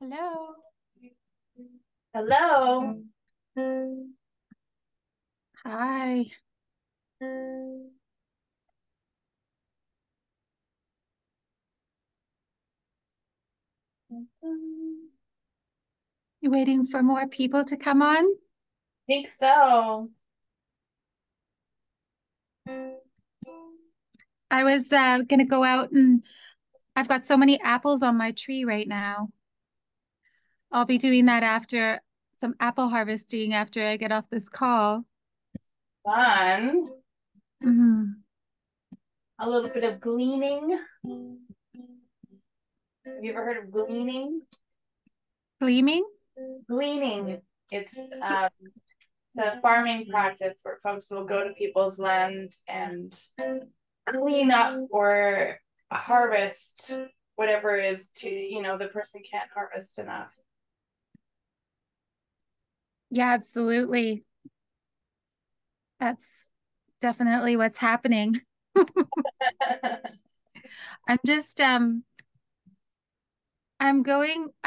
Hello. Hello. Hi. You waiting for more people to come on? Think so. I was gonna go out and I've got so many apples on my tree right now. I'll be doing that after some apple harvesting after I get off this call. Fun. Hmm. A little bit of gleaning. Have you ever heard of gleaning? Gleaming? Gleaning. It's the farming practice where folks will go to people's land and clean up or harvest whatever is the person can't harvest enough. Yeah, absolutely. That's definitely what's happening. I'm just I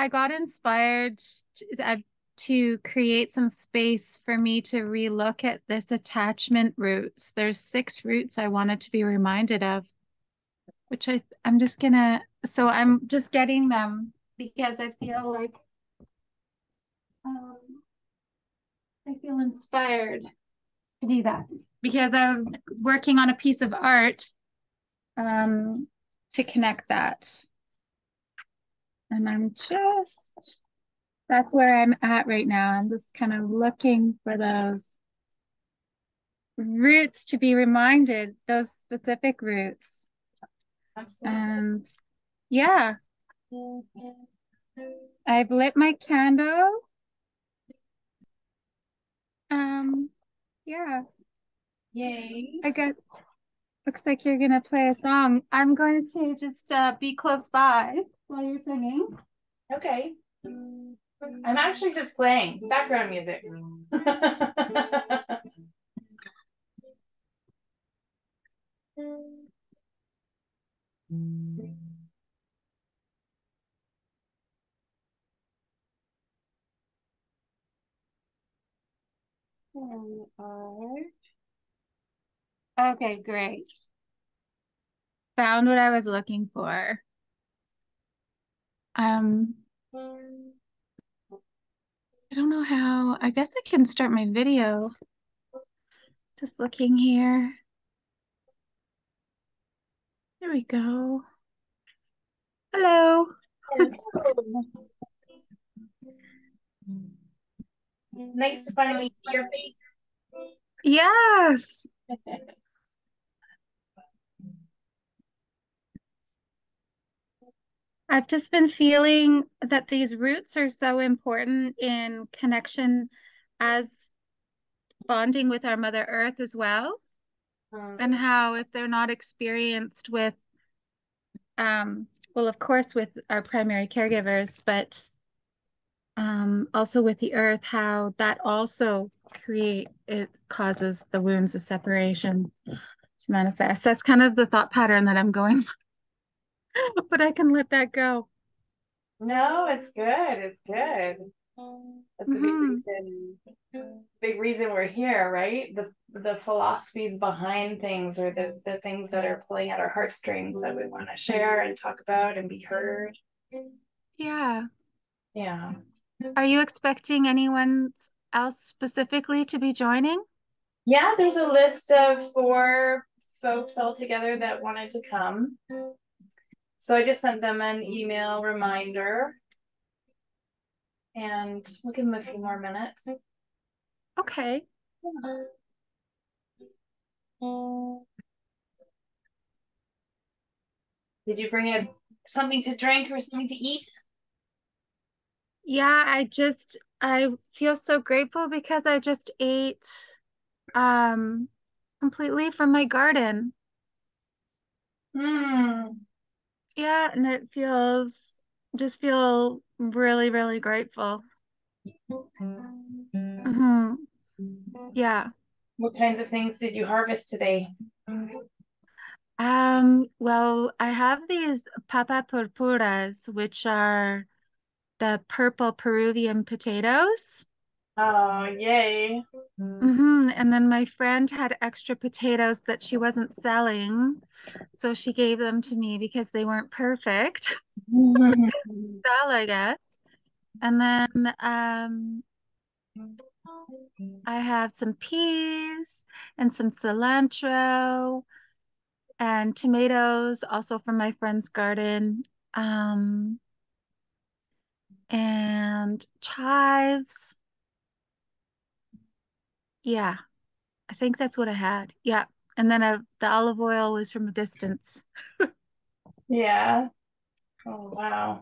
got inspired to create some space for me to relook at this attachment roots. There's 6 roots I wanted to be reminded of, which I'm just getting them because um, I feel inspired to do that because I'm working on a piece of art um, to connect that. And that's where I'm at right now. I'm just kind of looking for those roots to be reminded, those specific roots. Absolutely. And yeah, I've lit my candle. Um, yeah, Yay. I guess looks like you're gonna play a song. I'm going to just be close by while you're singing. Okay. I'm actually just playing background music. There we are. Okay, great. Found what I was looking for. Um, I don't know how. I guess I can start my video. Just looking here. There we go. Hello. Nice to finally see your face. Yes. I've just been feeling that these roots are so important in connection as bonding with our Mother Earth as well. And how if they're not experienced with, well, of course, with our primary caregivers, but also with the earth, how that also it causes the wounds of separation to manifest. That's kind of the thought pattern that I'm going, but I can let that go. No, it's good. It's good. That's the Hmm. big reason we're here, right? The philosophies behind things or the things that are pulling at our heartstrings that we want to share and talk about and be heard. Yeah. Yeah. Are you expecting anyone else specifically to be joining? Yeah, there's a list of 4 folks altogether that wanted to come. So I just sent them an email reminder and we'll give them a few more minutes. Okay. Did you bring something to drink or something to eat? Yeah, I feel so grateful because I just ate um completely from my garden. Hmm. Yeah, and it feels just feel really, really grateful. Hmm. Yeah. What kinds of things did you harvest today? Well, I have these papa purpuras, which are the purple Peruvian potatoes. Oh, yay. And then my friend had extra potatoes that she wasn't selling, so she gave them to me because they weren't perfect. Sell, I guess. And then I have some peas and some cilantro and tomatoes, also from my friend's garden, um, and chives. Yeah, I think that's what I had. Yeah. And then the olive oil was from a distance. Yeah. Oh, wow.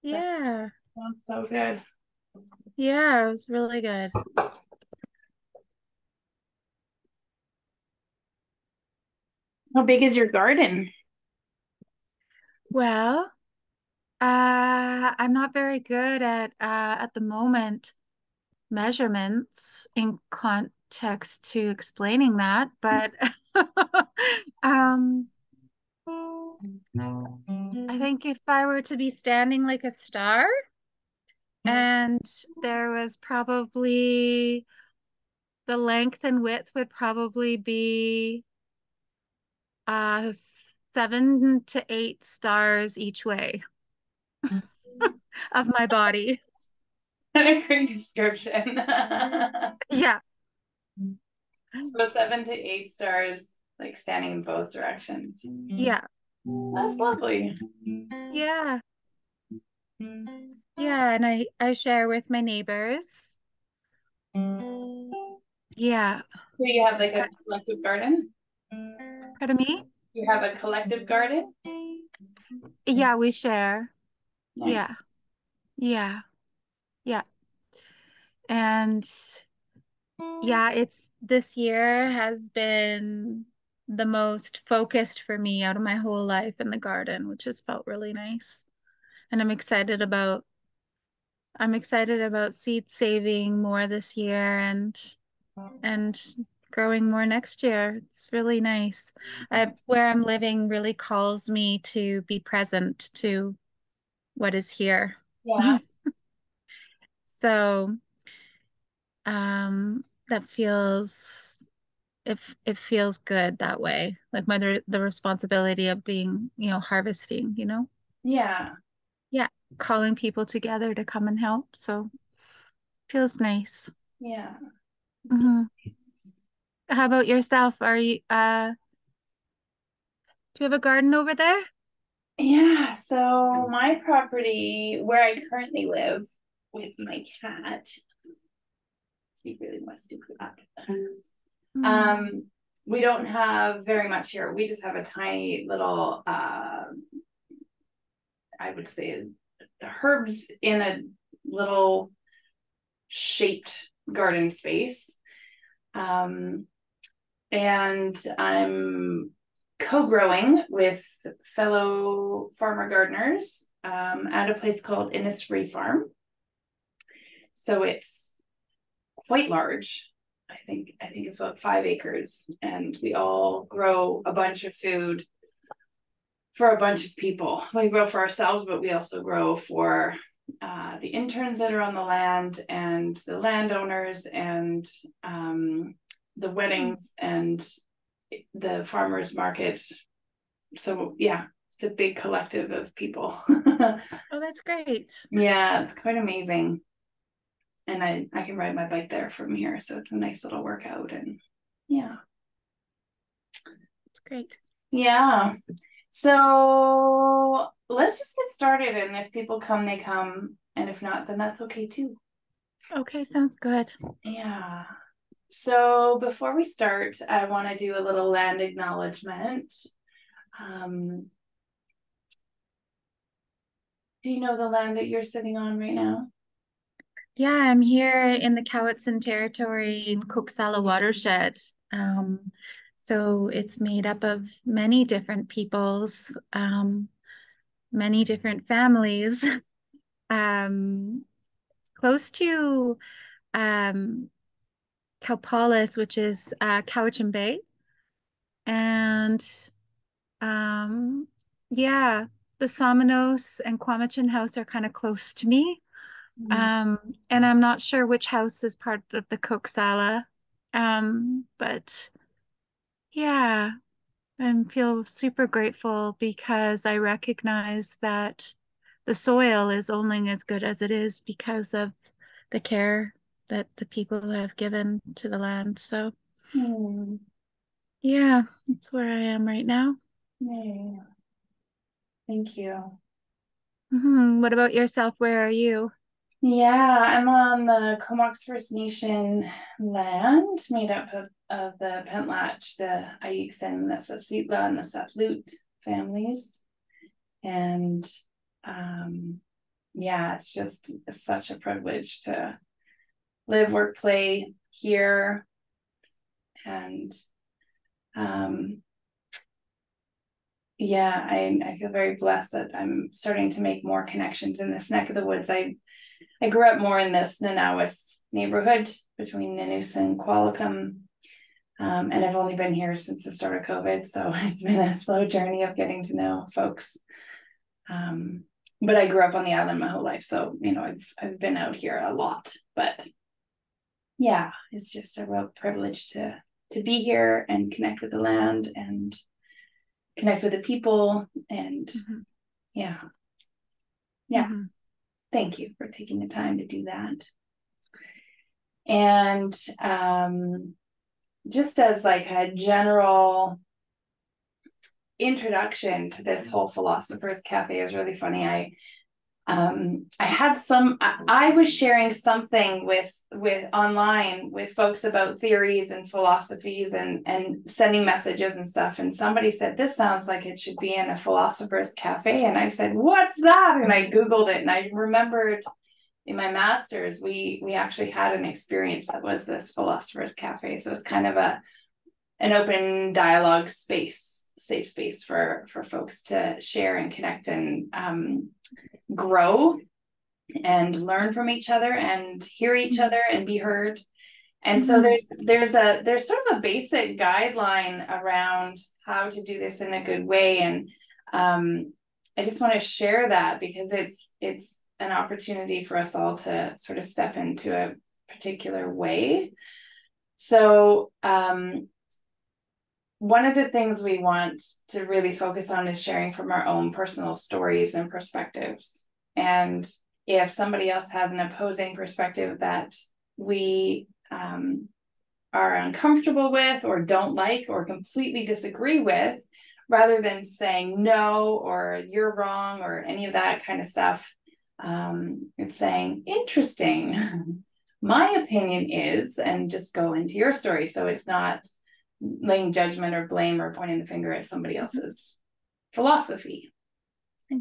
That Yeah. sounds so good. Yeah, it was really good. How big is your garden? Well, I'm not very good at the moment measurements in context to explaining that, but um, I think if I were to be standing like a star, and there was probably the length and width would probably be 7 to 8 stars each way of my body. A great description. Yeah, So 7 to 8 stars, like standing in both directions. yeah, That's lovely. yeah, yeah. And I share with my neighbors. Yeah. So you have like a collective garden? Pardon me? You have a collective garden? Yeah, we share. Nice. Yeah, yeah, yeah. And yeah, it's this year has been the most focused for me out of my whole life in the garden, which has felt really nice. And I'm excited about seed saving more this year and growing more next year. It's really nice. Where I'm living really calls me to be present to what is here. Yeah. So that it feels good that way. Like the responsibility of being, harvesting, Yeah. Yeah, calling people together to come and help. So feels nice. Yeah. hmm How about yourself? Do you have a garden over there? Yeah. So my property where I currently live with my cat, she really wants to put up. Mm. Um, we don't have very much here. We just have a tiny little I would say herbs in a little shaped garden space. Um, and I'm co-growing with fellow farmer gardeners at a place called Innisfree Farm. So it's quite large. I think it's about 5 acres, and we all grow a bunch of food for a bunch of people. We grow for ourselves, but we also grow for the interns that are on the land and the landowners and the Mm. weddings and the farmers market. So yeah, it's a big collective of people. Oh, that's great. Yeah, it's quite amazing. And I can ride my bike there from here, so it's a nice little workout. And yeah. It's great. Yeah. So let's just get started. And if people come, they come. And if not, then that's okay too. Okay, sounds good. Yeah. So before we start, I want to do a little land acknowledgement. Um, do you know the land that you're sitting on right now? Yeah, I'm here in the Cowichan territory in Cook watershed. Um, so it's made up of many different peoples, many different families. It's close to um, Calpalis, which is Cowichan Bay. And yeah, the Somenos and Quamachin House are kind of close to me. Mm. And I'm not sure which house is part of the Coxala. But yeah, I feel super grateful because I recognize that the soil is only as good as it is because of the care that the people have given to the land. So Mm. yeah, that's where I am right now. Yeah. Thank you. What about yourself? Where are you? Yeah, I'm on the Comox First Nation land made up of the Pentlatch, the Ayiksen, the Sasitla, and the Satlut families. And yeah, it's just such a privilege to live, work, play here. And yeah, I feel very blessed that I'm starting to make more connections in this neck of the woods. I grew up more in this Nanawis neighborhood between Nanus and Qualicum. And I've only been here since the start of COVID. So it's been a slow journey of getting to know folks. But I grew up on the island my whole life. So, I've been out here a lot. But yeah, it's just a real privilege to be here and connect with the land and connect with the people. And Mm-hmm. yeah, yeah. Mm-hmm. Thank you for taking the time to do that. And just as like a general introduction to this whole Philosophers Cafe is really funny. I was sharing something with online with folks about theories and philosophies and sending messages and stuff, and somebody said this sounds like it should be in a Philosophers Cafe, and I said, what's that? And I googled it, and I remembered in my master's we actually had an experience that was this Philosophers Cafe. So it's kind of an open dialogue space, safe space for folks to share and connect and grow and learn from each other and hear each Mm-hmm. other and be heard. And so Mm-hmm. there's sort of a basic guideline around how to do this in a good way. And I just want to share that because it's an opportunity for us all to sort of step into a particular way. So one of the things we want to really focus on is sharing from our own personal stories and perspectives. And if somebody else has an opposing perspective that we are uncomfortable with or don't like or completely disagree with, rather than saying no or you're wrong or any of that kind of stuff, it's saying, interesting, my opinion is, and just go into your story. So it's not laying judgment or blame or pointing the finger at somebody else's philosophy.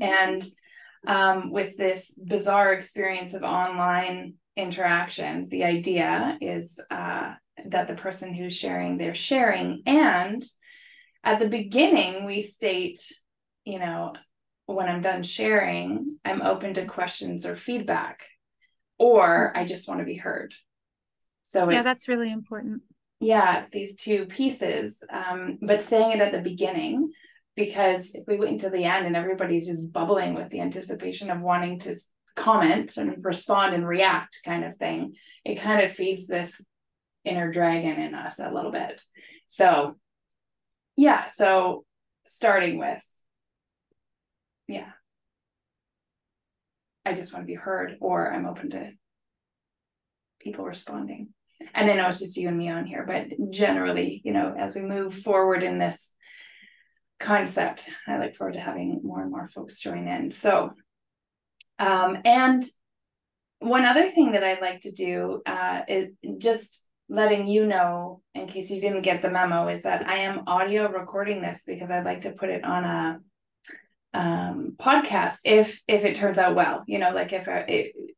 And with this bizarre experience of online interaction, the idea is that the person who's sharing, they're sharing. And at the beginning, we state, when I'm done sharing, I'm open to questions or feedback, or I just want to be heard. So Yeah, it's, that's really important. yeah, it's these two pieces, but saying it at the beginning, because if we wait until the end and everybody's just bubbling with the anticipation of wanting to comment and respond and react kind of thing, it kind of feeds this inner dragon in us a little bit. So yeah, so starting with, yeah, I just want to be heard, or I'm open to people responding. And I know it's just you and me on here, but generally, as we move forward in this concept, I look forward to having more and more folks join in. So, and one other thing that I'd like to do is just letting you know, in case you didn't get the memo, is that I am audio recording this because I'd like to put it on a podcast if it turns out well, like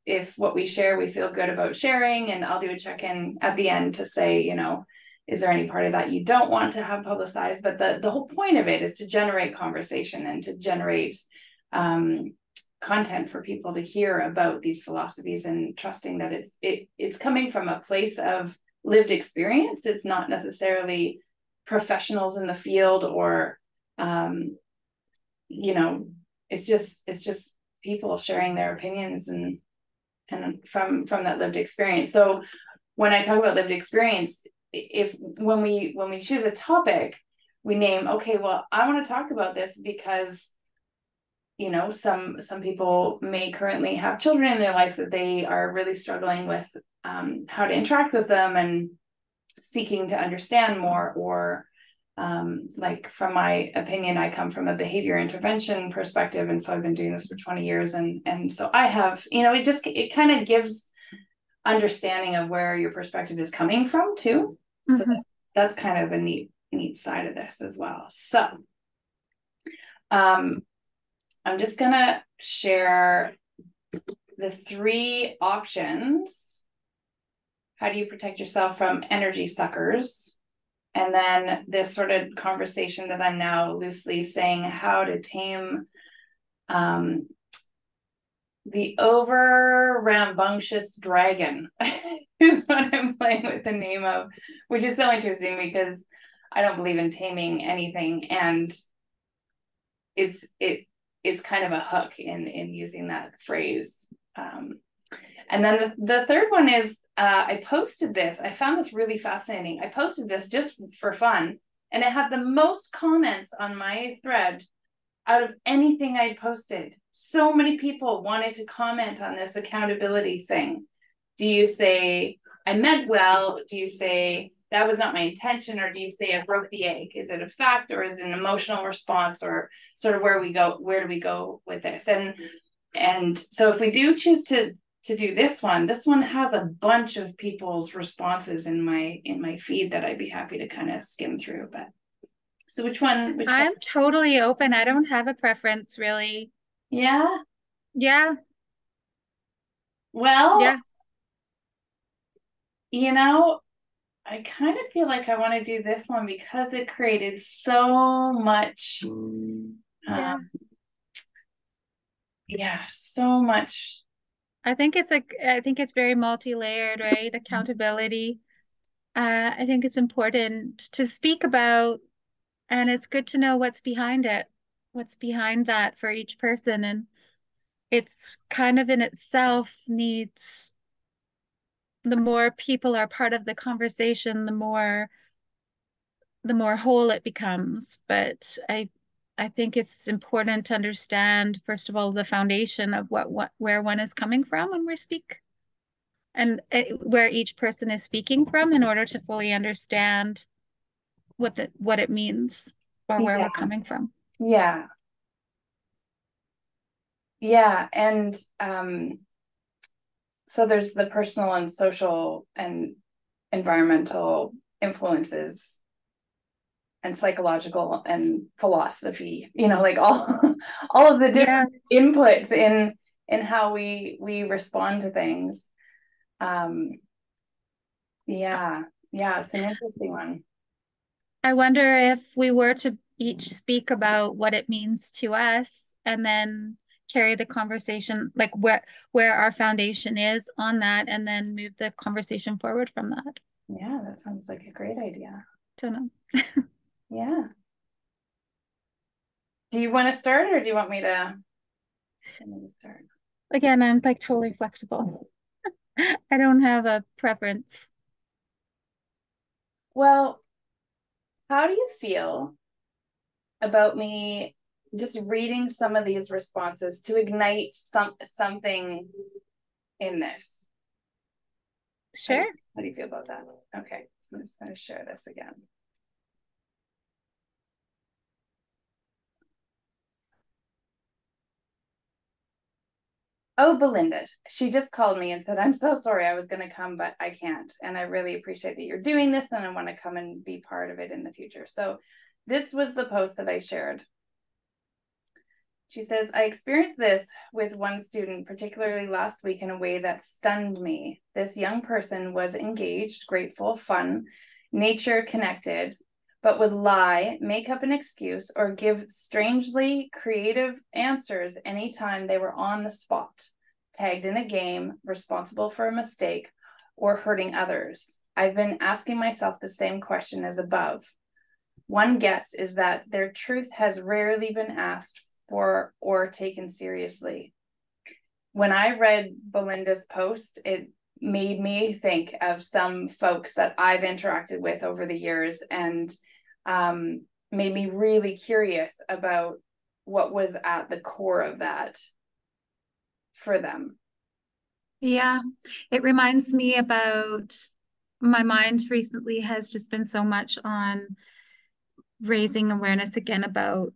if what we share we feel good about sharing, and I'll do a check-in at the end to say, is there any part of that you don't want to have publicized? But the whole point of it is to generate conversation and to generate content for people to hear about these philosophies, and trusting that it's coming from a place of lived experience. It's not necessarily professionals in the field or it's just people sharing their opinions and from that lived experience. So when I talk about lived experience, if when we choose a topic, we name, okay, well, I want to talk about this because some people may currently have children in their life that they are really struggling with, how to interact with them and seeking to understand more, or like from my opinion, I come from a behavior intervention perspective, and so I've been doing this for 20 years, and so I have, it kind of gives understanding of where your perspective is coming from too. So that's kind of a neat side of this as well. So I'm just gonna share the 3 options. How do you protect yourself from energy suckers? And then this sort of conversation that I'm now loosely saying, how to tame the over rambunctious dragon is what I'm playing with the name of, which is so interesting because I don't believe in taming anything, and it's kind of a hook in using that phrase. And then the third one is, I posted this. I found this really fascinating. I posted this just for fun, and it had the most comments on my thread out of anything I'd posted. So many people wanted to comment on this accountability thing. Do you say, I meant well? Do you say, that was not my intention? Or do you say, I broke the egg? Is it a fact, or is it an emotional response, or sort of where do we go with this? And so if we do choose to do this one has a bunch of people's responses in my feed that I'd be happy to kind of skim through. But so which one? I'm totally open. I don't have a preference really. Yeah. Yeah. Well, yeah. I kind of feel like I want to do this one because it created so much so much. I think it's very multi-layered, right? Accountability. I think it's important to speak about, and it's good to know what's behind it, what's behind that for each person. And it's kind of in itself needs, the more people are part of the conversation, the more whole it becomes. But I think it's important to understand, first of all, the foundation of where one is coming from when we speak, and where each person is speaking from, in order to fully understand what it means, or where Yeah. we're coming from. Yeah. Yeah. And so there's the personal and social and environmental influences and psychological and philosophy, like all of the different inputs in how we respond to things. Yeah, it's an interesting one. I wonder if we were to each speak about what it means to us, and then carry the conversation, like where our foundation is on that, and then move the conversation forward from that. Yeah, that sounds like a great idea. Don't know. Yeah. Do you want to start, or do you want me to start? Again, I'm like totally flexible. I don't have a preference. Well, how do you feel about me just reading some of these responses to ignite something in this? Sure. How do you feel about that? Okay, so I'm just going to share this again. Oh, Belinda, she just called me and said, I'm so sorry, I was going to come, but I can't. And I really appreciate that you're doing this, and I want to come and be part of it in the future. So this was the post that I shared. She says, I experienced this with one student, particularly last week, in a way that stunned me. This young person was engaged, grateful, fun, nature connected, but would lie, make up an excuse, or give strangely creative answers anytime they were on the spot, tagged in a game, responsible for a mistake, or hurting others. I've been asking myself the same question as above. One guess is that their truth has rarely been asked for or taken seriously. When I read Belinda's post, it made me think of some folks that I've interacted with over the years, and made me really curious about what was at the core of that for them. Yeah, it reminds me about my mind recently has just been so much on raising awareness again about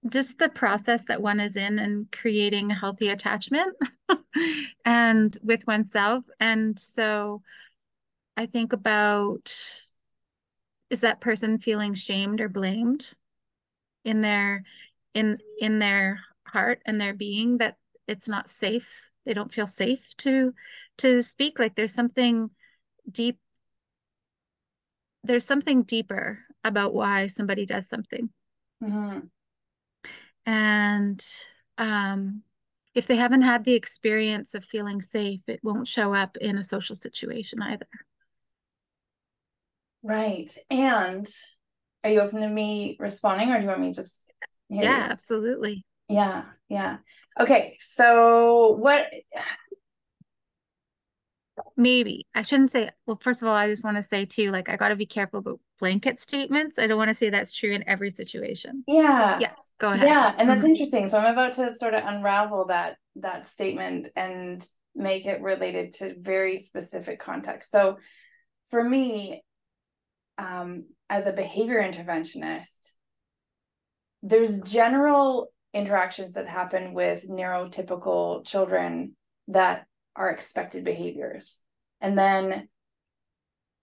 just the process that one is in and creating a healthy attachment and with oneself. And so I think about, is that person feeling shamed or blamed in their heart and their being, that it's not safe. They don't feel safe to speak. Like deep, there's something deeper about why somebody does something. Mm-hmm. And if they haven't had the experience of feeling safe, it won't show up in a social situation either. Right. And are you open to me responding, or do you want me to just hear Yeah, you? absolutely. Yeah, yeah. Okay, so what? Maybe I shouldn't say, well, first of all, I just want to say too, like, I got to be careful about blanket statements. I don't want to say that's true in every situation. But Yeah, yes, go ahead. yeah, and that's Mhm. interesting. So I'm about to sort of unravel that statement and make it related to very specific context. So for me, as a behavior interventionist, there's general interactions that happen with neurotypical children that are expected behaviors. And then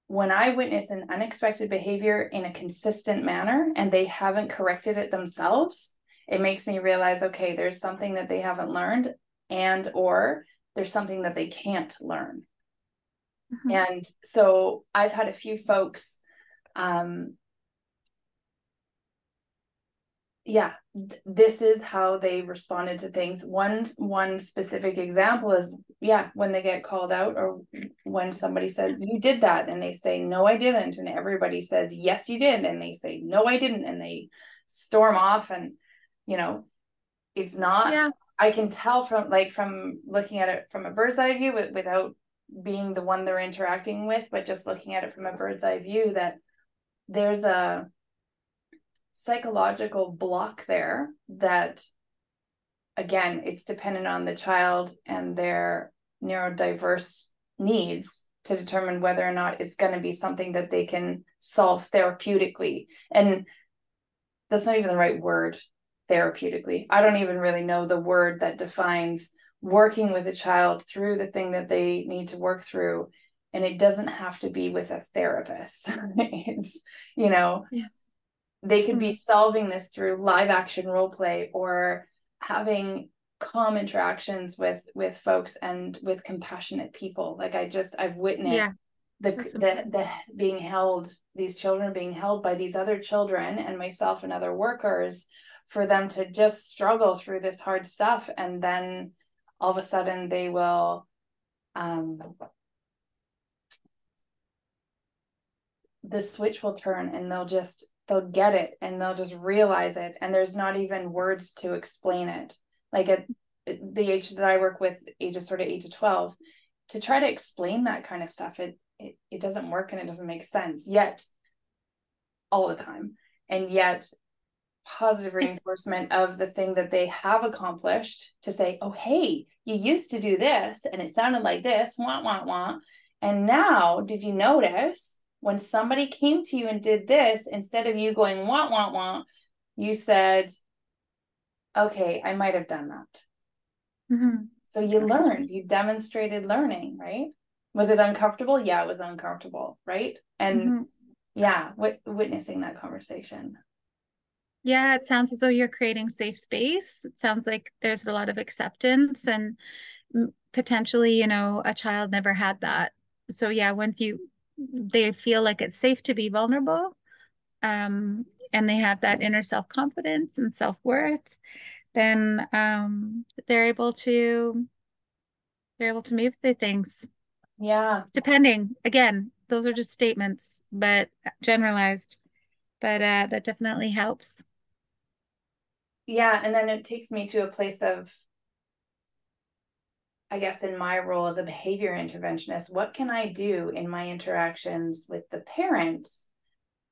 when I witness an unexpected behavior in a consistent manner and they haven't corrected it themselves, it makes me realize, okay, there's something that they haven't learned, and or there's something that they can't learn. Mhm. And so I've had a few folks, yeah, this is how they responded to things. One specific example is, yeah, when they get called out, or when somebody says you did that and they say no I didn't, and everybody says yes you did and they say no I didn't, and they storm off. And you know, it's not, Yeah. I can tell from looking at it from a bird's eye view, without being the one they're interacting with, but just looking at it from a bird's eye view, that there's a psychological block there that, again, it's dependent on the child and their neurodiverse needs to determine whether or not it's going to be something that they can solve therapeutically. And that's not even the right word, therapeutically. I don't even really know the word that defines working with a child through the thing that they need to work through. And it doesn't have to be with a therapist. It's, you know, Yeah. they could be Mhm. solving this through live action role play, or having calm interactions with folks and with compassionate people. Like I've witnessed Yeah, the that's the important. the being held, these children being held by these other children and myself and other workers, for them to just struggle through this hard stuff, and then all of a sudden they will, um the switch will turn, and they'll get it, and they'll just realize it, and there's not even words to explain it. Like at the age that I work with, ages sort of 8 to 12, to try to explain that kind of stuff, it doesn't work, and it doesn't make sense yet, all the time. And yet positive It's reinforcement of the thing that they have accomplished, to say, oh hey, you used to do this and it sounded like this, wah wah wah, and now did you notice when somebody came to you and did this, instead of you going wah wah wah, you said, okay, I might have done that. mhm. So you Right. learned, you demonstrated learning, right? Was it uncomfortable? Yeah, it was uncomfortable, right? And Mhm. yeah, witnessing that conversation. Yeah, it sounds as though you're creating safe space. It sounds like there's a lot of acceptance and potentially, a child never had that. So yeah, once they feel like it's safe to be vulnerable, and they have that inner self-confidence and self-worth, then they're able to move through things. Yeah. Depending, again, those are just statements, but generalized. But that definitely helps. Yeah, and then it takes me to a place of, I guess, in my role as a behavior interventionist, what can I do in my interactions with the parents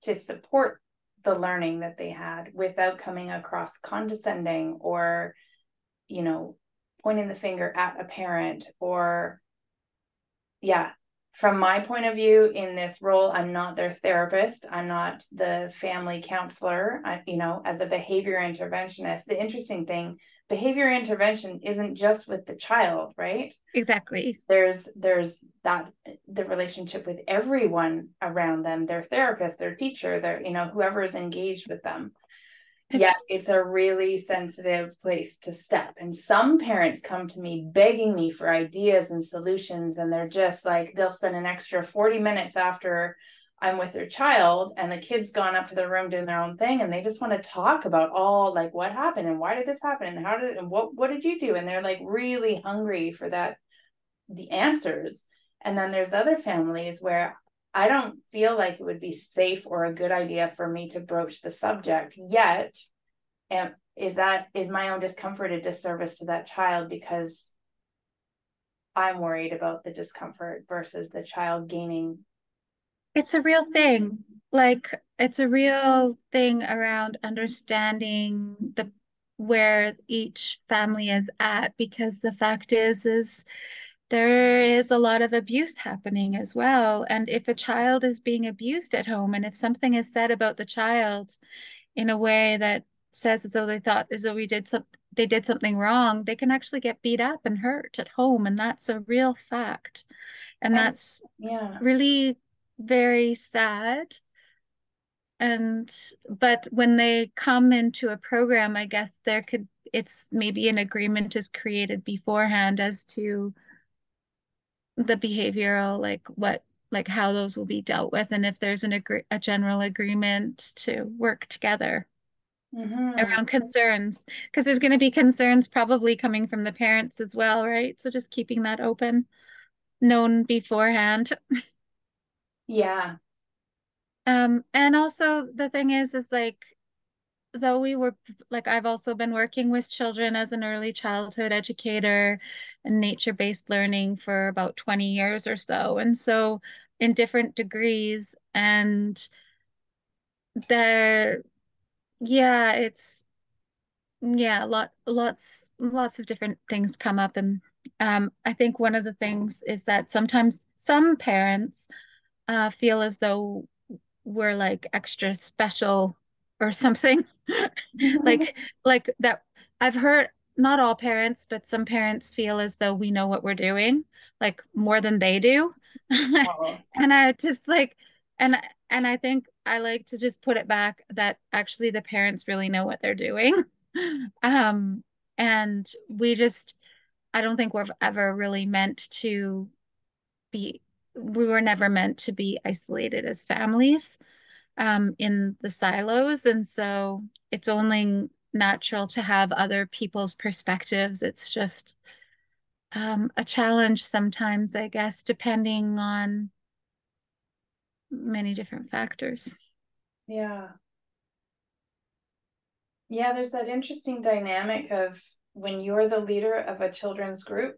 to support the learning that they had without coming across condescending or, you know, pointing the finger at a parent? Or, yeah, from my point of view in this role, I'm not their therapist. I'm not the family counselor. As a behavior interventionist, the interesting thing, behavior intervention isn't just with the child, right? Exactly. There's that, the relationship with everyone around them, their therapist, their teacher, whoever is engaged with them. It, Yet it's a really sensitive place to step. And some parents come to me begging me for ideas and solutions, and they're just like, they'll spend an extra 40 minutes after I'm with their child and the kid's gone up to their room doing their own thing, and they just want to talk about all, like, what happened and why did this happen and what did you do? And they're like really hungry for that, the answers. And then there's other families where I don't feel like it would be safe or a good idea for me to broach the subject yet. And is my own discomfort a disservice to that child because I'm worried about the discomfort versus the child gaining? it's a real thing. Like it's a real thing around understanding the where each family is at, because the fact is there is a lot of abuse happening as well. And if a child is being abused at home, and if something is said about the child in a way that says as though they thought as though they did something wrong, they can actually get beat up and hurt at home, and that's a real fact. And And that's yeah. really very sad. And but when they come into a program, I guess it's maybe an agreement is created beforehand as to the behavioral, like how those will be dealt with, and if there's a general agreement to work together Mm-hmm. around concerns, because there's going to be concerns probably coming from the parents as well, right? So just keeping that open, known beforehand. Yeah. And also the thing is like, though we were like, I've also been working with children as an early childhood educator and nature-based learning for about 20 years or so. And so in different degrees, and there, yeah, it's, yeah, lots of different things come up. And I think one of the things is that sometimes some parents feel as though we're like extra special or something. like like that. I've heard not all parents, but some parents feel as though we know what we're doing, like more than they do. Oh, And I just like, and and I think I like to just put it back that actually the parents really know what they're doing. Um, and I don't think we're ever really meant to be, we were never meant to be isolated as families, in the silos. And so it's only natural to have other people's perspectives. It's just a challenge sometimes, I guess, depending on many different factors. yeah. Yeah, there's that interesting dynamic of when you're the leader of a children's group,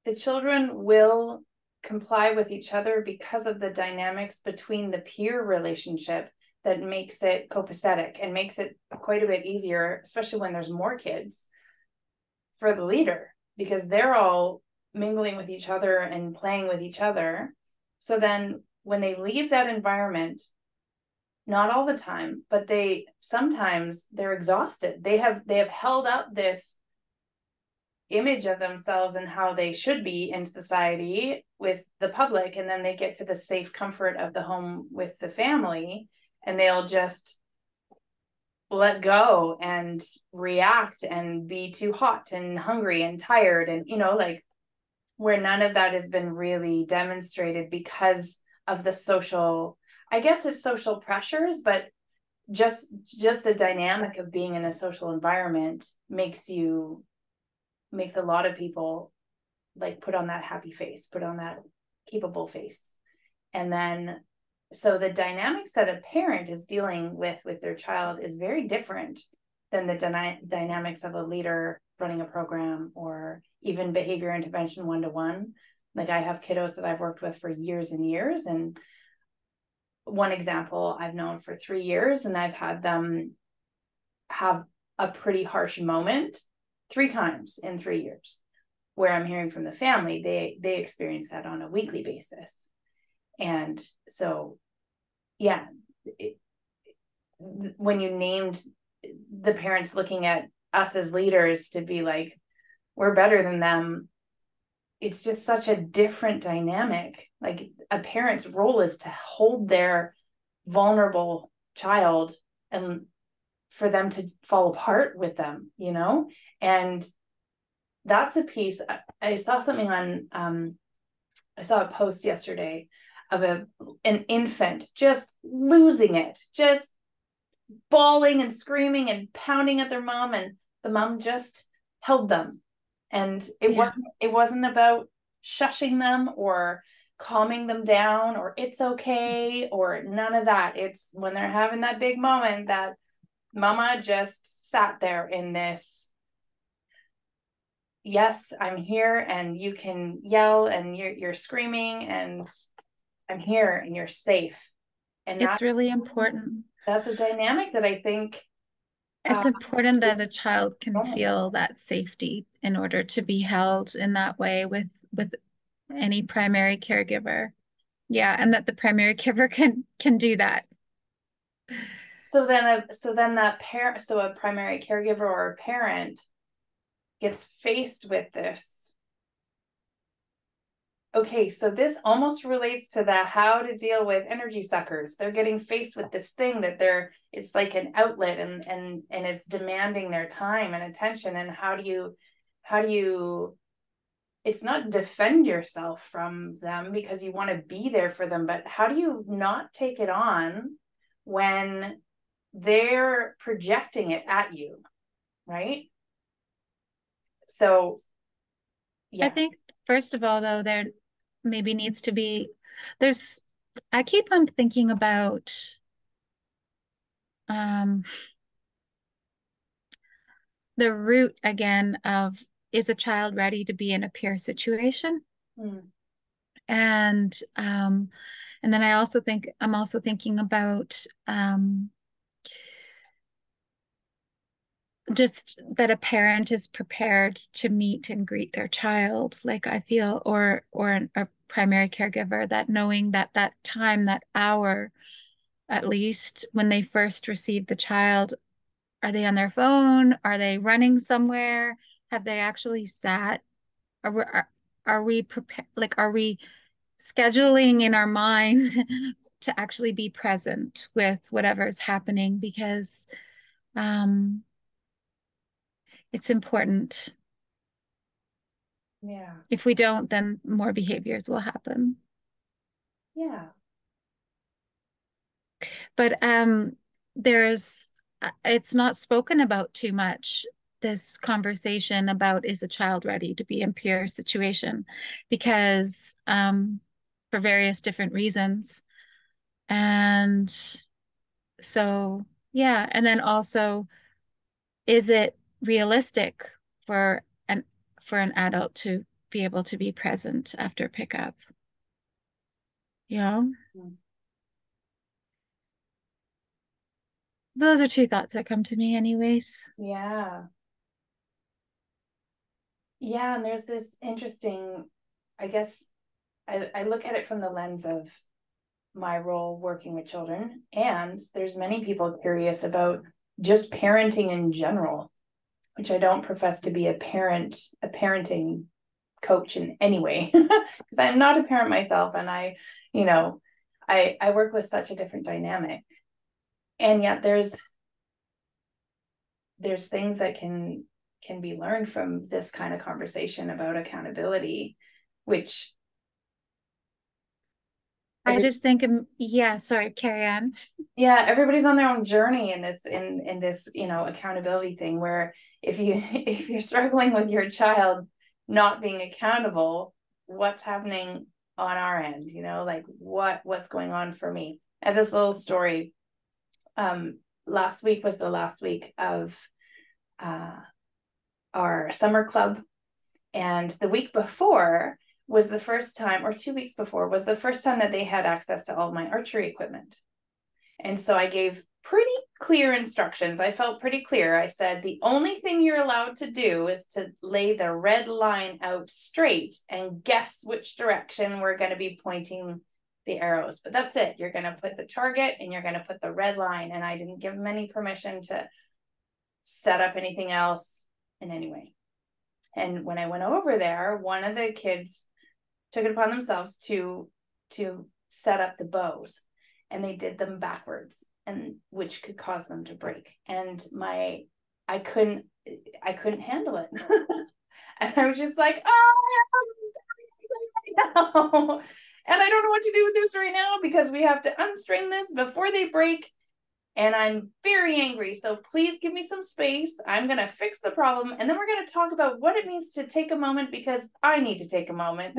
the children will comply with each other because of the dynamics between the peer relationship that makes it copacetic and makes it quite a bit easier, especially when there's more kids, for the leader, because they're all mingling with each other and playing with each other. So then when they leave that environment, not all the time, but they're exhausted. They have held up this image of themselves and how they should be in society with the public, and then they get to the safe comfort of the home with the family, and they'll just let go and react and be too hot and hungry and tired, and like, where none of that has been really demonstrated because of the social, I guess it's social pressures, but just the dynamic of being in a social environment makes a lot of people like put on that happy face, put on that capable face. And then so the dynamics that a parent is dealing with their child is very different than the dynamics of a leader running a program, or even behavior intervention one-to-one. Like, I have kiddos that I've worked with for years and years, and one example I've known for 3 years, and I've had them have a pretty harsh moment 3 times in 3 years, where I'm hearing from the family, they experience that on a weekly basis. And so, yeah, when you named the parents looking at us as leaders to be like, we're better than them, it's just such a different dynamic. Like, a parent's role is to hold their vulnerable child and for them to fall apart with them, you know? And that's a piece. I saw something on, I saw a post yesterday of an infant just losing it, just bawling and screaming and pounding at their mom, and the mom just held them. And it wasn't about shushing them or calming them down or it's okay or none of that. It's when they're having that big moment that mama just sat there in this, yes, I'm here, and you can yell and you're screaming, and I'm here and you're safe. And It's really important. that's a dynamic that I think It's important that is a child can growing. feel that safety in order to be held in that way with any primary caregiver. Yeah, and that the primary caregiver can do that. So a primary caregiver or a parent gets faced with this. Okay, so this almost relates to the how to deal with energy suckers. They're getting faced with this thing that it's like an outlet, and it's demanding their time and attention. And how do you it's not defend yourself from them because you want to be there for them, but how do you not take it on when they're projecting it at you, right? So, I yeah. think first of all, though, there maybe needs to be there's I keep on thinking about um the root again of is a child ready to be in a peer situation? Mm. And and then I'm also thinking about just that a parent is prepared to meet and greet their child, like I feel, or a primary caregiver, that knowing that that time, that hour, at least when they first receive the child, are they on their phone? Are they running somewhere? Have they actually sat? Are we prepared? Like, are we scheduling in our mind to actually be present with whatever's happening? Because um, it's important. Yeah. If we don't, then more behaviors will happen. Yeah. But there's, it's not spoken about too much, this conversation about is a child ready to be in peer situation, because for various different reasons. And so, yeah. And then also, is it realistic for an for an adult to be able to be present after pickup? You know, Mm. those are two thoughts that come to me, anyways. Yeah. Yeah. And there's this interesting, I guess I look at it from the lens of my role working with children. And there's many people curious about just parenting in general, which I don't profess to be a parenting coach in any way, because I'm not a parent myself. And you know, I work with such a different dynamic. And yet there's things that can be learned from this kind of conversation about accountability, which I every just think, yeah, sorry, carry on. yeah, everybody's on their own journey in this accountability thing, where if you if you're struggling with your child not being accountable, what's happening on our end, like what's going on for me. I have this little story. Last week was the last week of uh, our summer club. And the week before was the first time, or 2 weeks before, was the first time that they had access to all my archery equipment. And so I gave pretty clear instructions. I felt pretty clear. I said, the only thing you're allowed to do is to lay the red line out straight and guess which direction we're going to be pointing the arrows. But that's it. You're going to put the target and you're going to put the red line. And I didn't give them any permission to set up anything else in any way. And when I went over there, one of the kids took it upon themselves to set up the bows, and they did them backwards, and which could cause them to break. And I couldn't handle it. And I was just like, oh, and I don't know what to do with this right now because we have to unstring this before they break. And I'm very angry. So please give me some space. I'm going to fix the problem. And then we're going to talk about what it means to take a moment, because I need to take a moment.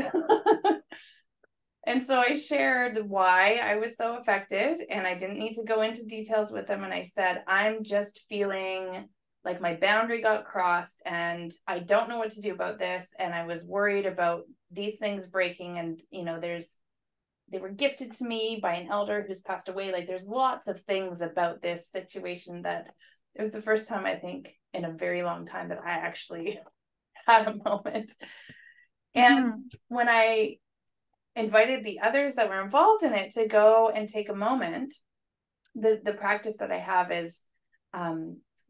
And so I shared why I was so affected, and I didn't need to go into details with them. And I said, I'm just feeling like my boundary got crossed and I don't know what to do about this. And I was worried about these things breaking. And, you know, they were gifted to me by an elder who's passed away. Like, there's lots of things about this situation that it was the first time, I think, in a very long time that I actually had a moment. And when I invited the others that were involved in it to go and take a moment, the practice that I have is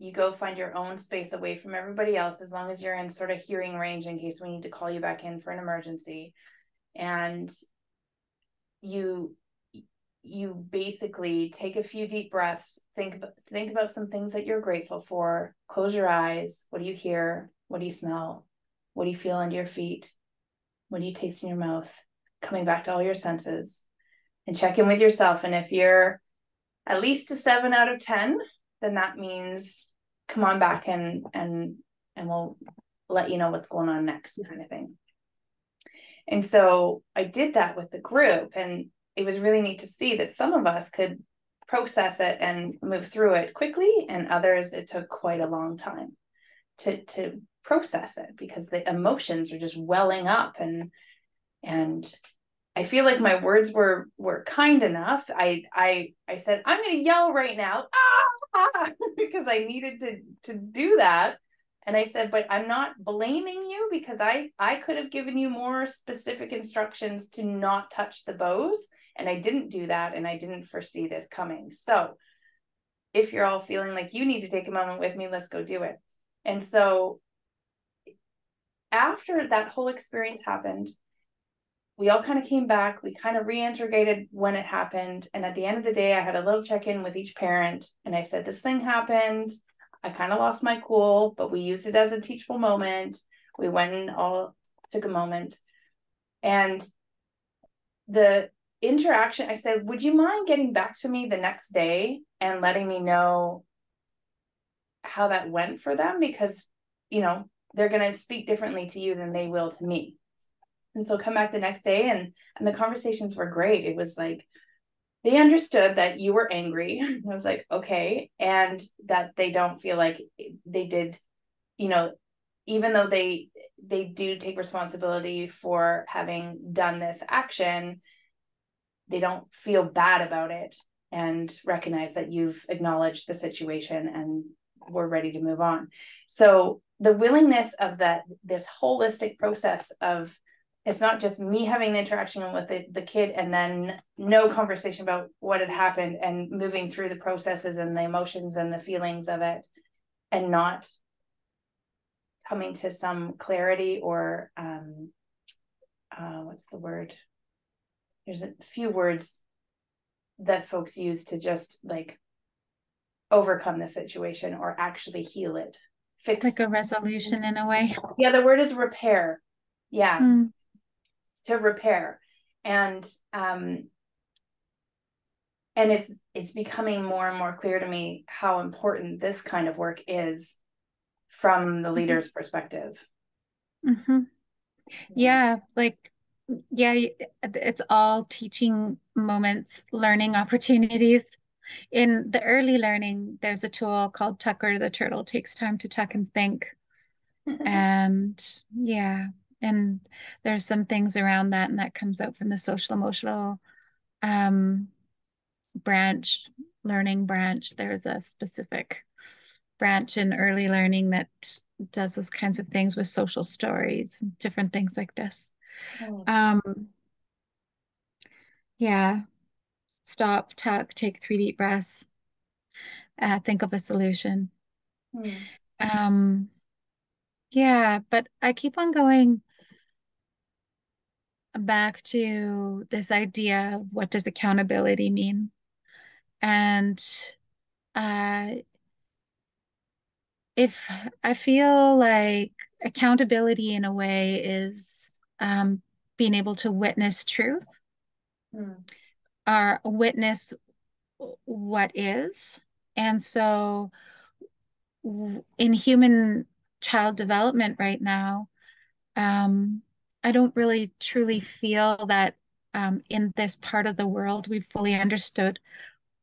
you go find your own space away from everybody else, as long as you're in sort of hearing range in case we need to call you back in for an emergency. And you basically take a few deep breaths, think about some things that you're grateful for, close your eyes. What do you hear? What do you smell? What do you feel under your feet? What do you taste in your mouth? Coming back to all your senses, and check in with yourself. And if you're at least a 7 out of 10, then that means come on back and we'll let you know what's going on next, kind of thing. And so I did that with the group, and it was really neat to see that some of us could process it and move through it quickly, and others it took quite a long time to process it, because the emotions are just welling up. And I feel like my words were kind enough. I said, I'm going to yell right now, because I needed to do that. And I said, but I'm not blaming you, because I could have given you more specific instructions to not touch the bows. And I didn't do that. And I didn't foresee this coming. So if you're all feeling like you need to take a moment with me, let's go do it. And so after that whole experience happened, we all kind of came back. We kind of reintegrated when it happened. And at the end of the day, I had a little check-in with each parent. And I said, this thing happened. I kind of lost my cool, but we used it as a teachable moment. We went and all took a moment. And the interaction, I said, would you mind getting back to me the next day and letting me know how that went for them? Because, you know, they're going to speak differently to you than they will to me. And so come back the next day, and the conversations were great. It was like, they understood that you were angry. I was like, okay. And that they don't feel like they did, you know, even though they do take responsibility for having done this action, they don't feel bad about it, and recognize that you've acknowledged the situation and we're ready to move on. So the willingness of this holistic process of, it's not just me having the interaction with the kid and then no conversation about what had happened, and moving through the processes and the emotions and the feelings of it, and not coming to some clarity or what's the word? There's a few words that folks use to just like overcome the situation or actually heal it, fix. Like a resolution in a way. Yeah, the word is repair. Yeah. To repair. And it's becoming more and more clear to me how important this kind of work is from the leader's perspective. Yeah, like, yeah, it's all teaching moments, learning opportunities. In the early learning, there's a tool called Tucker the Turtle takes time to tuck and think. And yeah, and there's some things around that, and that comes out from the social emotional um, branch, learning branch. There's a specific branch in early learning that does those kinds of things with social stories, different things like this. Nice. Um, yeah, stop, tuck, take 3 deep breaths, think of a solution. Hmm. Um, yeah, but I keep on going back to this idea of what does accountability mean? And uh, if I feel like accountability in a way is being able to witness truth Hmm. or witness what is. And so in human child development right now, um, I don't really truly feel that in this part of the world we've fully understood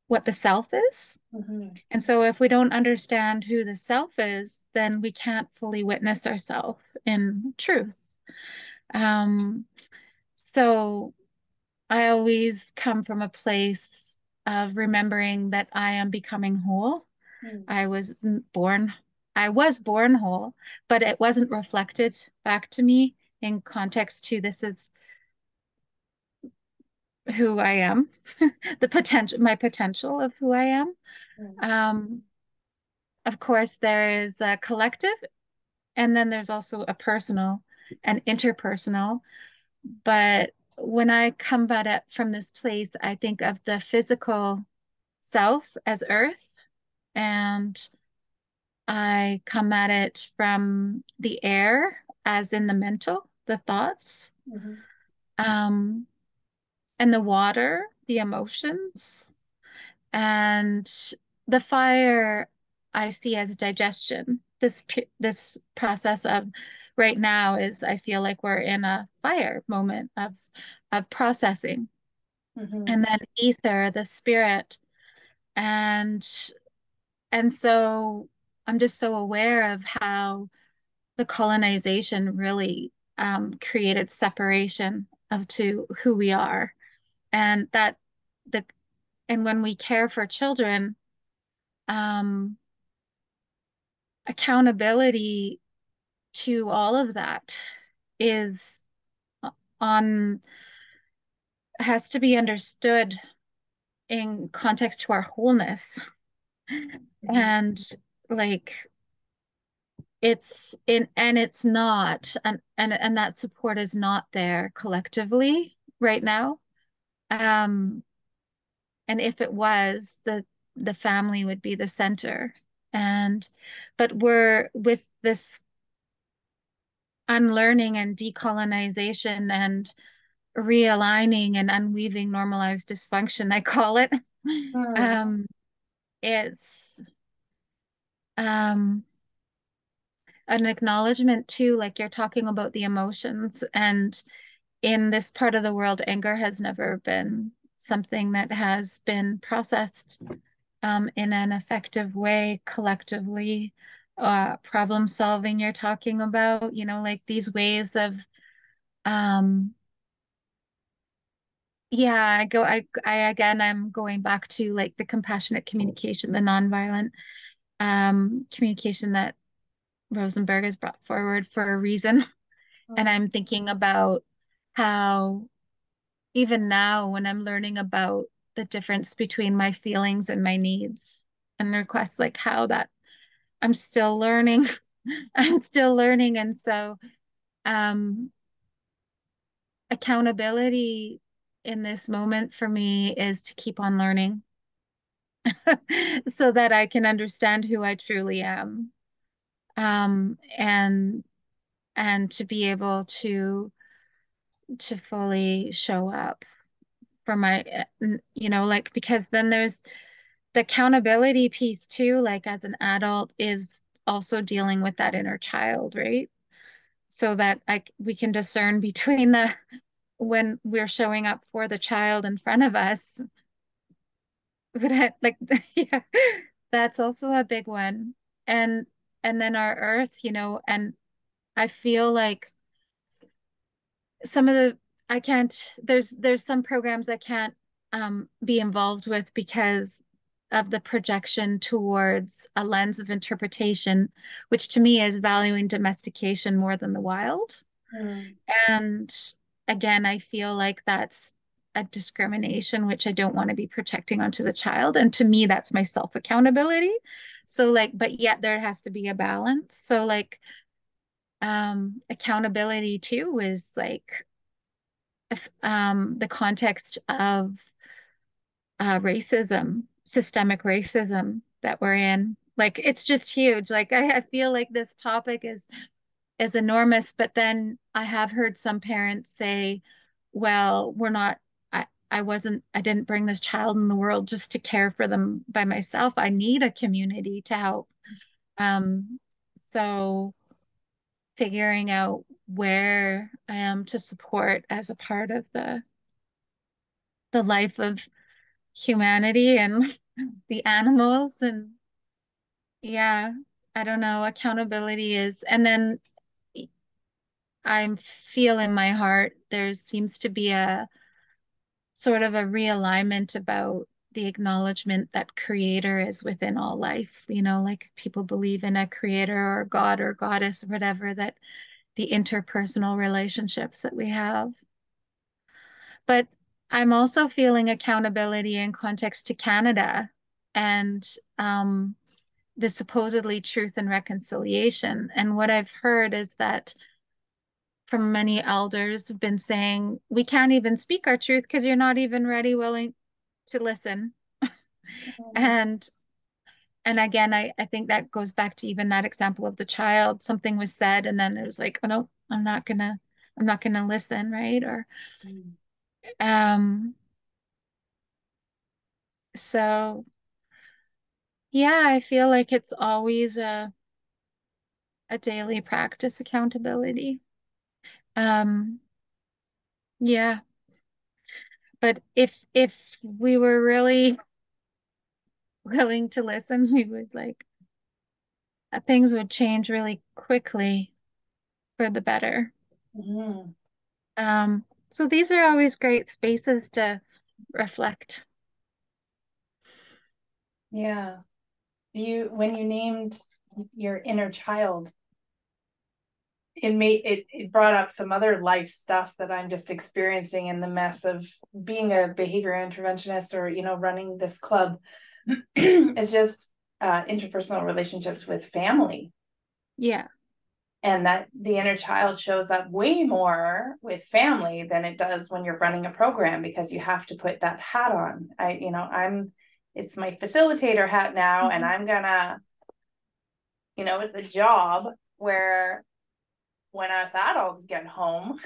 what the self is. Mhm. And so if we don't understand who the self is, then we can't fully witness ourselves in truth. Um, so I always come from a place of remembering that I am becoming whole. Hmm. I was born, I was born whole, but it wasn't reflected back to me in context to this is who I am, the potential, my potential of who I am. Hmm. Um, of course, there is a collective, and then there's also a personal and interpersonal. But when I come at it from this place, I think of the physical self as earth, and I come at it from the air, as in the mental, the thoughts, Mhm. um, and the water, the emotions, and the fire I see as digestion. This process of right now is I feel like we're in a fire moment of processing, Mhm. and then ether, the spirit, and so I'm just so aware of how the colonization really created separation of to who we are, and that the and when we care for children, um, accountability to all of that is on has to be understood in context to our wholeness, Mhm. and like it's in and it's not and that support is not there collectively right now. um and if it was, the family would be the center, and but we're with this unlearning and decolonization and realigning and unweaving normalized dysfunction, I call it. Hmm. um it's um an acknowledgement too, like you're talking about the emotions, and in this part of the world, anger has never been something that has been processed in an effective way collectively. Problem solving, you're talking about, like these ways of, um, yeah, I'm going back to like the compassionate communication, the nonviolent communication that Rosenberg has brought forward for a reason. And Hmm. I'm thinking about how even now when I'm learning about the difference between my feelings and my needs and requests, like how that I'm still learning. I'm still learning. And so um, accountability in this moment for me is to keep on learning so that I can understand who I truly am. And to be able to fully show up for my, like, because then there's the accountability piece too, like as an adult is also dealing with that inner child, right? So that we can discern between the when we're showing up for the child in front of us, but like yeah, that's also a big one. And and then our earth, and I feel like some of the I can't there's some programs I can't be involved with because of the projection towards a lens of interpretation, which to me is valuing domestication more than the wild. Mm. And again, I feel like that's a discrimination, which I don't want to be projecting onto the child. And to me, that's my self accountability. So, like, but yet there has to be a balance. So, like, accountability too is like the context of racism, systemic racism that we're in. Like, it's just huge. Like, I feel like this topic is enormous, but then I have heard some parents say, well, we're not, I didn't bring this child in the world just to care for them by myself. I need a community to help. Um, so figuring out where I am to support as a part of the life of humanity and the animals and yeah, I don't know, accountability is, and then I feel in my heart there seems to be a sort of a realignment about the acknowledgement that creator is within all life, like people believe in a creator or God or goddess or whatever, that the interpersonal relationships that we have. But I'm also feeling accountability in context to Canada and the supposedly truth and reconciliation. And what I've heard is that from many elders have been saying, we can't even speak our truth because you're not even ready, willing to listen. Mm. And and again, I think that goes back to even that example of the child. Something was said, and then it was like, oh no, I'm not gonna listen, right? Or um, so yeah, I feel like it's always a daily practice, accountability. Um, yeah, but if we were really willing to listen, we would like things would change really quickly for the better. Mm. So these are always great spaces to reflect. Yeah. When you named your inner child, it brought up some other life stuff that I'm just experiencing in the mess of being a behavior interventionist or, running this club. Is just interpersonal relationships with family. Yeah. And that the inner child shows up way more with family than it does when you're running a program, because you have to put that hat on. It's my facilitator hat now, and Mhm. I'm gonna, it's a job where when us adults get home,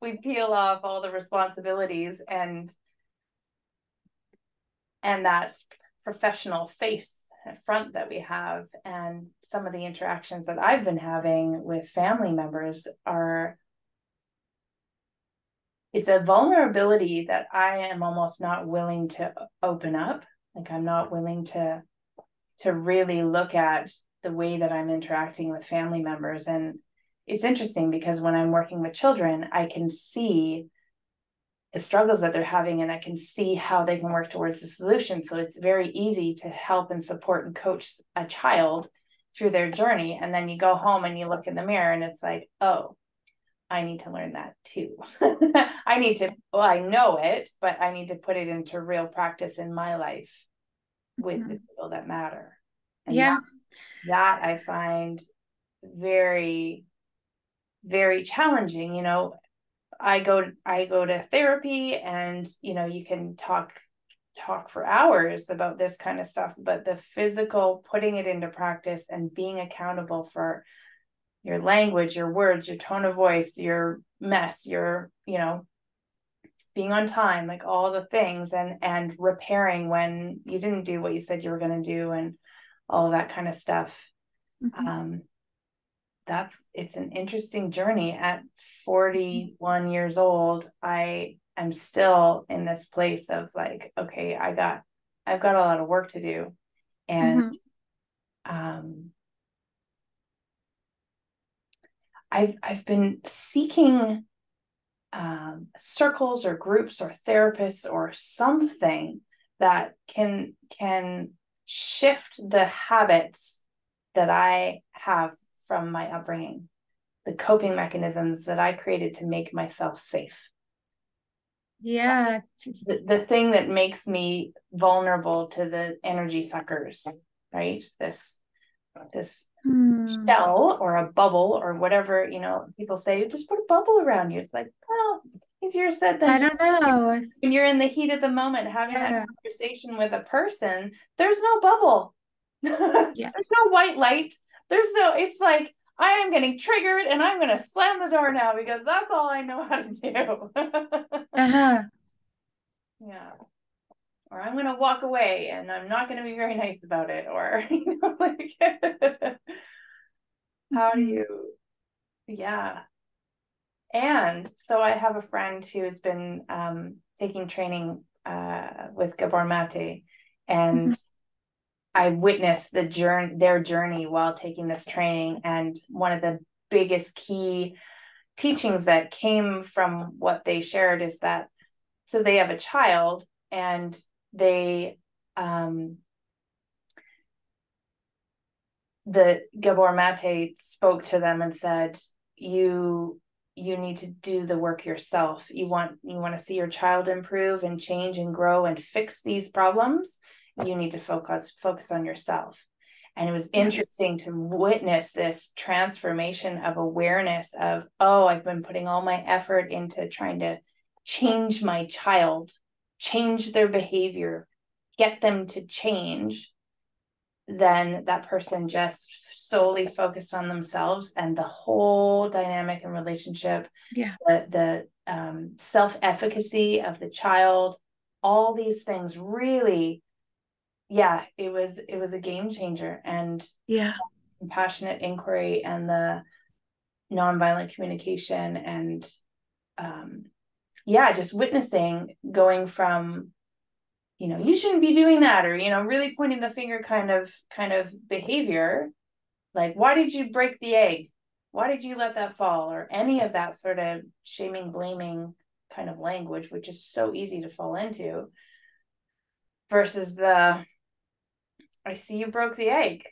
we peel off all the responsibilities and that professional face front that we have. And some of the interactions that I've been having with family members are, it's a vulnerability that I am almost not willing to open up. Like, I'm not willing to really look at the way that I'm interacting with family members. And it's interesting because when I'm working with children, I can see the struggles that they're having, and I can see how they can work towards a solution. So it's very easy to help and support and coach a child through their journey. And then you go home and you look in the mirror and it's like, oh, I need to learn that too. I know it, but I need to put it into real practice in my life with the Mhm. people that matter. And Yeah. that I find very, very challenging. I go to therapy, and you can talk for hours about this kind of stuff, but the physical putting it into practice and being accountable for your language, your words, your tone of voice, your mess, your being on time, like all the things, and repairing when you didn't do what you said you were going to do, and all of that kind of stuff. Mhm. um it's an interesting journey. At 41 years old, I am still in this place of like, okay, I've got a lot of work to do. And Hmm. um, I've been seeking circles or groups or therapists or something that can shift the habits that I have from my upbringing, the coping mechanisms that I created to make myself safe. Yeah. The thing that makes me vulnerable to the energy suckers, right? This Hmm. shell or a bubble or whatever, people say, just put a bubble around you. It's like, well, easier said than I done. don't know. When you're in the heat of the moment having that Yeah. conversation with a person, there's no bubble. Yeah. There's no white light. It's like, I am getting triggered and I'm going to slam the door now because that's all I know how to do. Uh-huh. Yeah. Or I'm going to walk away and I'm not going to be very nice about it. Or, like, how do Hmm. you, yeah. And so I have a friend who's been taking training with Gabor Mate, Hmm. and I witnessed their journey while taking this training. And one of the biggest key teachings that came from what they shared is that so they have a child, and they um, the Gabor Mate spoke to them and said, you need to do the work yourself. You want to see your child improve and change and grow and fix these problems. You need to focus on yourself. And it was Yeah. interesting to witness this transformation of awareness of, oh, I've been putting all my effort into trying to change my child, change their behavior, get them to change. Then that person just solely focused on themselves, and the whole dynamic and relationship, Yeah. the self-efficacy of the child, all these things really, yeah, it was a game changer. And Yeah. compassionate inquiry and the nonviolent communication and um, yeah, just witnessing going from you shouldn't be doing that, or really pointing the finger kind of behavior, like, why did you break the egg, why did you let that fall, or any of that sort of shaming, blaming kind of language, which is so easy to fall into, versus the, I see you broke the egg.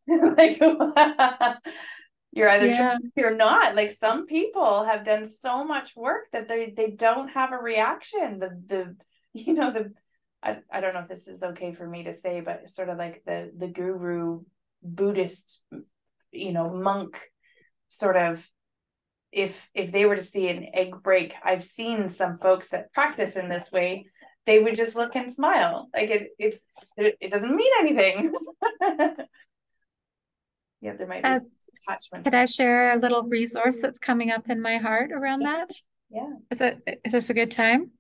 Like, you're either Yeah. trying or not. Like, some people have done so much work that they don't have a reaction. The I don't know if this is okay for me to say, but sort of like the guru Buddhist, monk sort of, if they were to see an egg break, I've seen some folks that practice in this way, they would just look and smile. Like, it doesn't mean anything. Yeah, there might be Uh, some attachment. could I share a little resource that's coming up in my heart around that? Yeah. Is this a good time?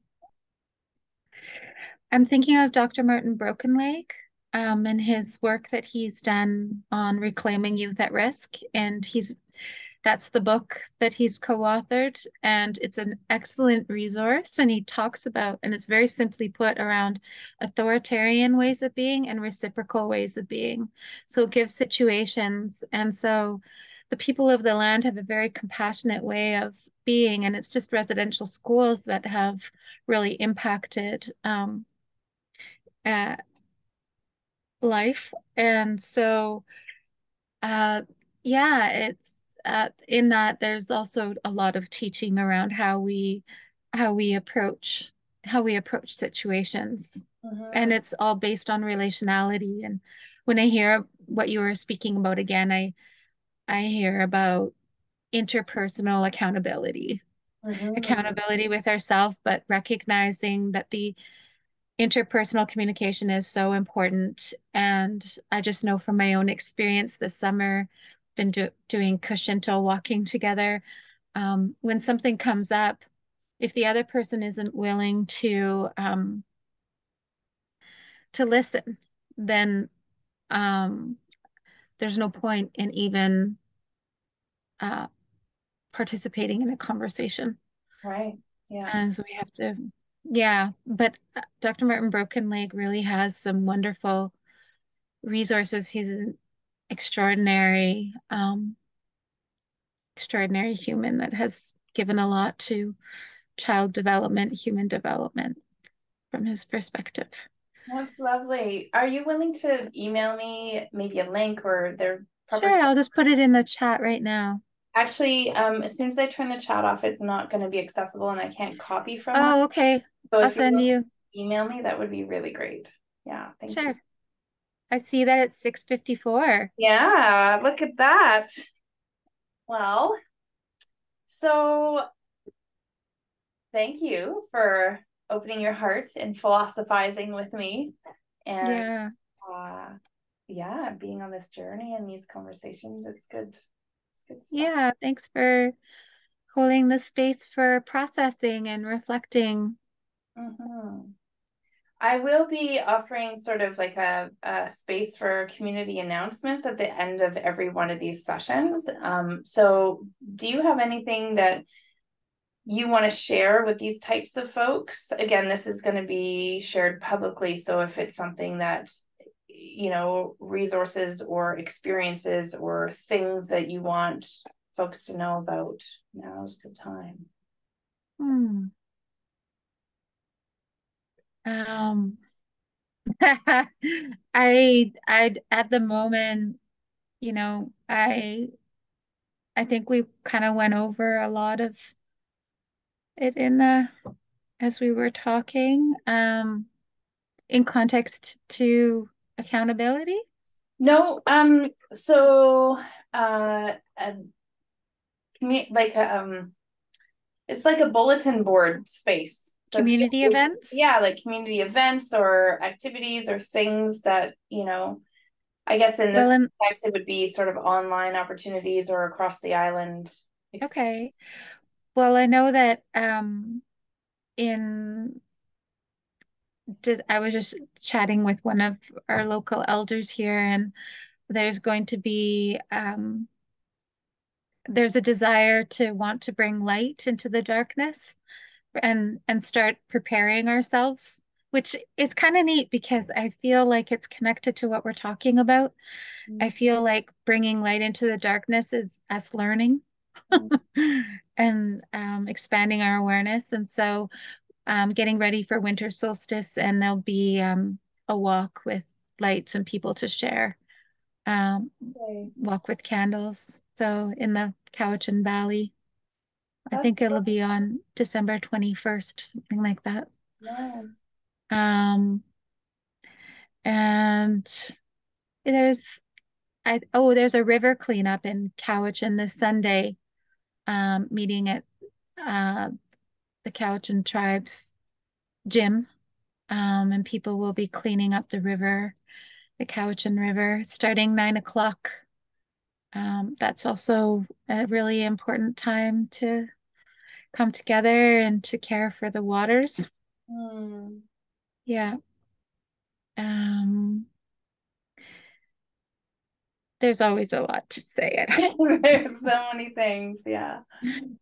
I'm thinking of Dr. Martin Brokenlake, and his work that he's done on reclaiming youth at risk. And that's the book that he's co-authored, and it's an excellent resource. And he talks about, and it's very simply put around authoritarian ways of being and reciprocal ways of being. So it gives situations. And so the people of the land have a very compassionate way of being, and it's just residential schools that have really impacted uh, life. And so, uh, yeah, it's in that there's also a lot of teaching around how we approach how we approach situations, Mm-hmm. and it's all based on relationality. And when I hear what you were speaking about again, I hear about interpersonal accountability, Mm-hmm. accountability with ourselves, but recognizing that the interpersonal communication is so important. And I just know from my own experience this summer, been doing cushion walking together. When something comes up, if the other person isn't willing to listen, then um, there's no point in even uh, participating in a conversation. Right. Yeah. And so we have to. Yeah, but Dr. Martin Brokenleg really has some wonderful resources. He's an extraordinary, extraordinary human that has given a lot to child development, human development from his perspective. That's lovely. Are you willing to email me maybe a link or their proper? Sure, I'll just put it in the chat right now. Actually, as soon as I turn the chat off, it's not going to be accessible and I can't copy from mine. Oh, okay. So I'll if you're send willing you. to email me, that would be really great. Yeah, thank you. Sure. I see that it's 6:54. Yeah, look at that. Well, so thank you for opening your heart and philosophizing with me and Yeah. uh yeah, being on this journey and these conversations. It's good. It's good stuff. Yeah. Thanks for holding the space for processing and reflecting. Mhm. I will be offering sort of like a space for community announcements at the end of every one of these sessions. So do you have anything that you want to share with these types of folks? Again, this is going to be shared publicly. So if it's something that, resources or experiences or things that you want folks to know about, now's the time. Hmm. Um, I at the moment, I think we kind of went over a lot of it in the as we were talking, in context to accountability No, so a like it's like a bulletin board space. So if you community events. yeah, like community events or activities or things that, I guess in this Well, in context, it would be sort of online opportunities or across the island. okay. Well, I know that in I was just chatting with one of our local elders here, and there's going to be there's a desire to want to bring light into the darkness and start preparing ourselves, which is kind of neat because I feel like it's connected to what we're talking about. I feel like bringing light into the darkness is us learning and expanding our awareness. And so, getting ready for winter solstice, and there'll be a walk with lights and people to share, um, Okay. walk with candles. So, in the Cowichan Valley, I That's think it'll be on December 21st, something like that. nice. Um, and there's there's a river cleanup in Cowichan this Sunday, meeting at uh, the Cowichan Tribes gym, and people will be cleaning up the river, the Cowichan River, starting 9 o'clock. That's also a really important time to come together and to care for the waters. Hmm. Yeah. Um, there's always a lot to say. There's so many things. Yeah.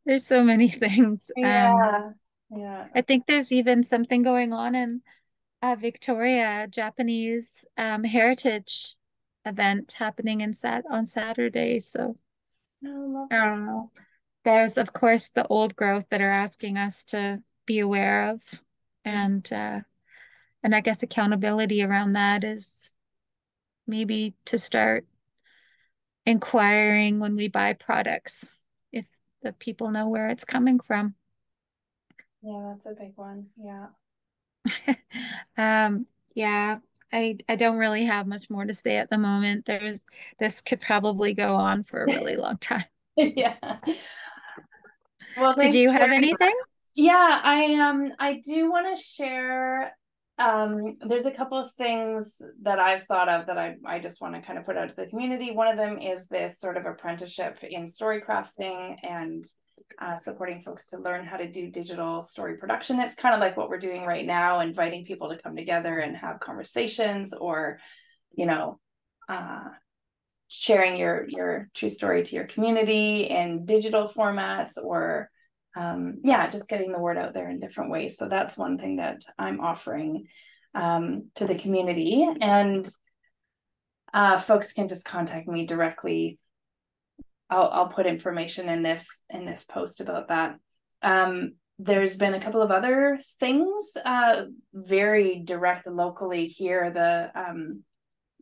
There's so many things. Yeah. Yeah. I think there's even something going on in Victoria, Japanese heritage event happening on Saturday. So No, I lovely. don't know. There's of course the old growth that are asking us to be aware of, and I guess accountability around that is maybe to start inquiring when we buy products if the people know where it's coming from. Yeah, that's a big one. Yeah. Um, yeah, I don't really have much more to say at the moment. This could probably go on for a really long time. Yeah. Well, Did thanks you for have sharing. anything? Yeah, I do want to share there's a couple of things that I've thought of that I just want to kind of put out to the community. One of them is this sort of apprenticeship in story crafting and supporting folks to learn how to do digital story production. It's kind of like what we're doing right now, inviting people to come together and have conversations or, you know, uh sharing your true story to your community in digital formats or yeah, just getting the word out there in different ways. So that's one thing that I'm offering to the community. And folks can just contact me directly. I'll put information in this post about that. There's been a couple of other things very direct locally here.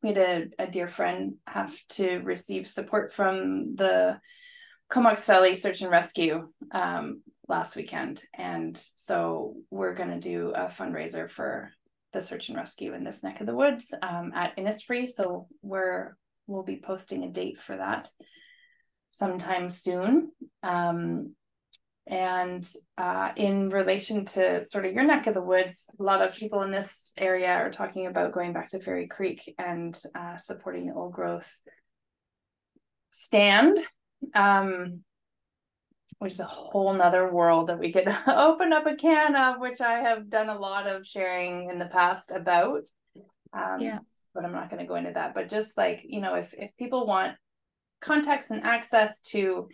We had a dear friend have to receive support from the Comox Valley Search and Rescue last weekend. And so we're going to do a fundraiser for the search and rescue in this neck of the woods at Innisfree. So we'll be posting a date for that sometime soon. And in relation to sort of your neck of the woods, a lot of people in this area are talking about going back to Fairy Creek and supporting the old growth stand, which is a whole nother world that we could open up a can of, which I have done a lot of sharing in the past about. Yeah. But I'm not going to go into that. But just like, if people want context and access to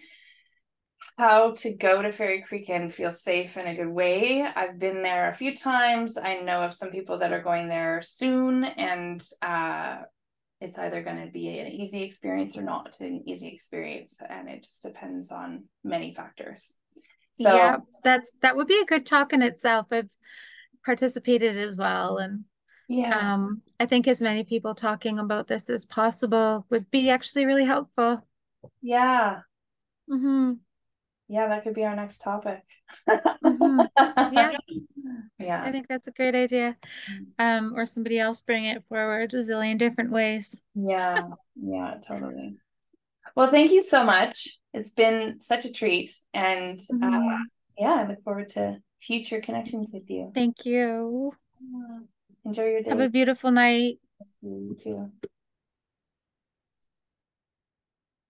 how to go to Fairy Creek and feel safe in a good way. I've been there a few times. I know of some people that are going there soon, and it's either going to be an easy experience or not an easy experience, and it just depends on many factors. So Yeah, that would be a good talk in itself. I've participated as well, and yeah, I think as many people talking about this as possible would be actually really helpful. yeah, Mm-hmm. yeah, that could be our next topic. Mm-hmm. Yeah, I Yeah, think that's a great idea. Or somebody else bring it forward a zillion different ways. yeah, yeah, totally. Well, thank you so much. It's been such a treat. And Mm-hmm. yeah, I look forward to future connections with you. Thank you. Enjoy your Have a day. beautiful night. You too.